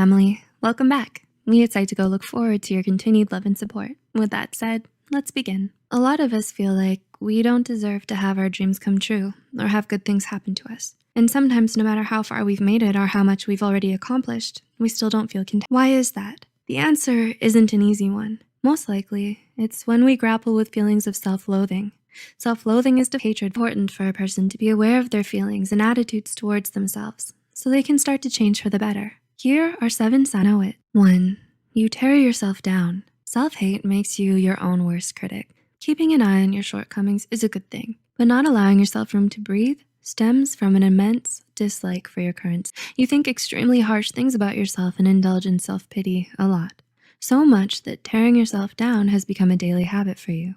family. Welcome back. We at Psych2Go look forward to your continued love and support. With that said, let's begin. A lot of us feel like we don't deserve to have our dreams come true or have good things happen to us. And sometimes no matter how far we've made it or how much we've already accomplished, we still don't feel content. Why is that? The answer isn't an easy one. Most likely, it's when we grapple with feelings of self-loathing. Self-loathing is the hatred important for a person to be aware of their feelings and attitudes towards themselves so they can start to change for the better. Here are 7 signs. Know it. 1. You tear yourself down. Self-hate makes you your own worst critic. Keeping an eye on your shortcomings is a good thing, but not allowing yourself room to breathe stems from an immense dislike for your current. You think extremely harsh things about yourself and indulge in self-pity a lot. So much that tearing yourself down has become a daily habit for you.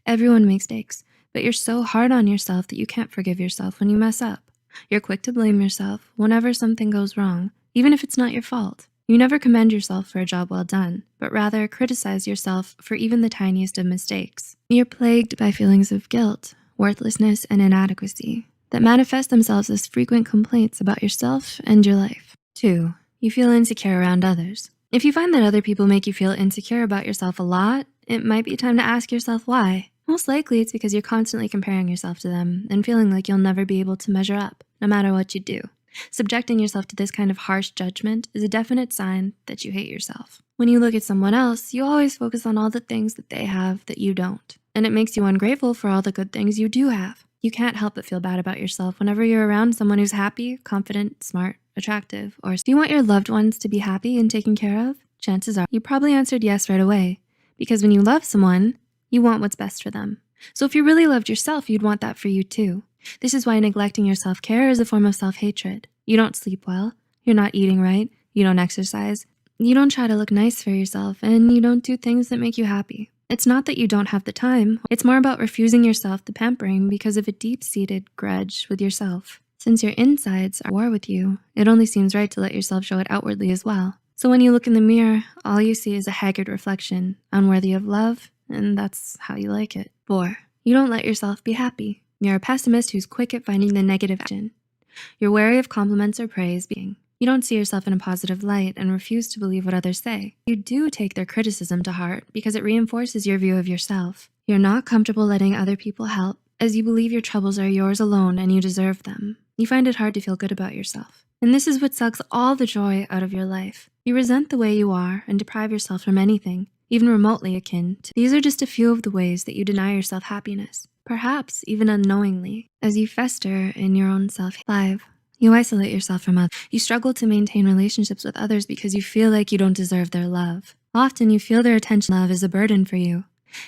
Everyone makes mistakes, but you're so hard on yourself that you can't forgive yourself when you mess up. You're quick to blame yourself whenever something goes wrong, even if it's not your fault. You never commend yourself for a job well done, but rather criticize yourself for even the tiniest of mistakes. You're plagued by feelings of guilt, worthlessness, and inadequacy that manifest themselves as frequent complaints about yourself and your life. 2. You feel insecure around others. If you find that other people make you feel insecure about yourself a lot, it might be time to ask yourself why. Most likely it's because you're constantly comparing yourself to them and feeling like you'll never be able to measure up, no matter what you do. Subjecting yourself to this kind of harsh judgment is a definite sign that you hate yourself. When you look at someone else, you always focus on all the things that they have that you don't, and it makes you ungrateful for all the good things you do have. You can't help but feel bad about yourself whenever you're around someone who's happy, confident, smart, attractive, or do you want your loved ones to be happy and taken care of? Chances are you probably answered yes right away, because when you love someone, you want what's best for them. So if you really loved yourself, you'd want that for you too. This is why neglecting your self-care is a form of self-hatred. You don't sleep well, you're not eating right, you don't exercise, you don't try to look nice for yourself, and you don't do things that make you happy. It's not that you don't have the time, it's more about refusing yourself the pampering because of a deep-seated grudge with yourself. Since your insides are at war with you, it only seems right to let yourself show it outwardly as well. So when you look in the mirror, all you see is a haggard reflection, unworthy of love, and that's how you like it. 4. You don't let yourself be happy. You're a pessimist who's quick at finding the negative action. You're wary of compliments or praise. You don't see yourself in a positive light and refuse to believe what others say. You do take their criticism to heart because it reinforces your view of yourself. You're not comfortable letting other people help as you believe your troubles are yours alone and you deserve them. You find it hard to feel good about yourself. And this is what sucks all the joy out of your life. You resent the way you are and deprive yourself from anything, even remotely akin to. These are just a few of the ways that you deny yourself happiness, perhaps even unknowingly, as you fester in your own self. 5. You isolate yourself from others. You struggle to maintain relationships with others because you feel like you don't deserve their love. Often you feel their attention. Love is a burden for you.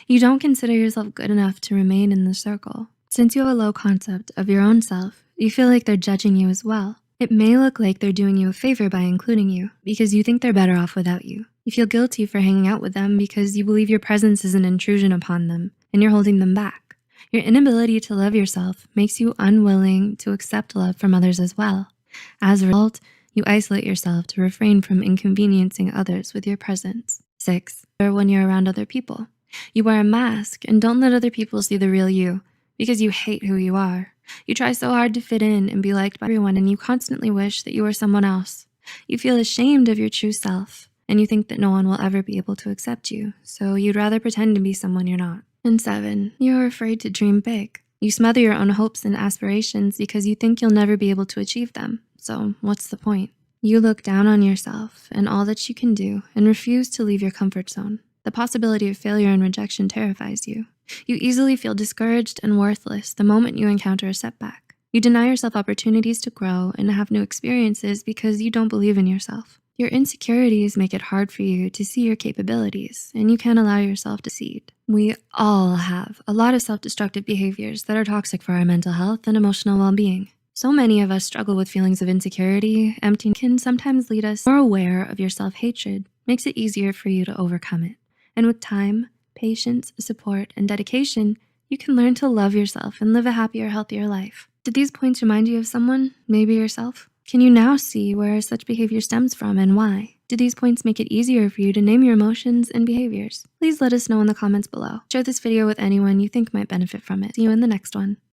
You don't consider yourself good enough to remain in the circle. Since you have a low concept of your own self, you feel like they're judging you as well. It may look like they're doing you a favor by including you because you think they're better off without you. You feel guilty for hanging out with them because you believe your presence is an intrusion upon them and you're holding them back. Your inability to love yourself makes you unwilling to accept love from others as well. As a result, you isolate yourself to refrain from inconveniencing others with your presence. 6. Or when you're around other people. You wear a mask and don't let other people see the real you because you hate who you are. You try so hard to fit in and be liked by everyone, and you constantly wish that you were someone else. You feel ashamed of your true self, and you think that no one will ever be able to accept you, so you'd rather pretend to be someone you're not. And 7, you're afraid to dream big. You smother your own hopes and aspirations because you think you'll never be able to achieve them. So what's the point? You look down on yourself and all that you can do and refuse to leave your comfort zone. The possibility of failure and rejection terrifies you. You easily feel discouraged and worthless the moment you encounter a setback. You deny yourself opportunities to grow and have new experiences because you don't believe in yourself. Your insecurities make it hard for you to see your capabilities, and you can't allow yourself to succeed. We all have a lot of self-destructive behaviors that are toxic for our mental health and emotional well-being. So many of us struggle with feelings of insecurity. Emptiness can sometimes lead us more aware of your self-hatred, makes it easier for you to overcome it. And with time, patience, support, and dedication, you can learn to love yourself and live a happier, healthier life. Did these points remind you of someone, maybe yourself? Can you now see where such behavior stems from and why? Do these points make it easier for you to name your emotions and behaviors? Please let us know in the comments below. Share this video with anyone you think might benefit from it. See you in the next one.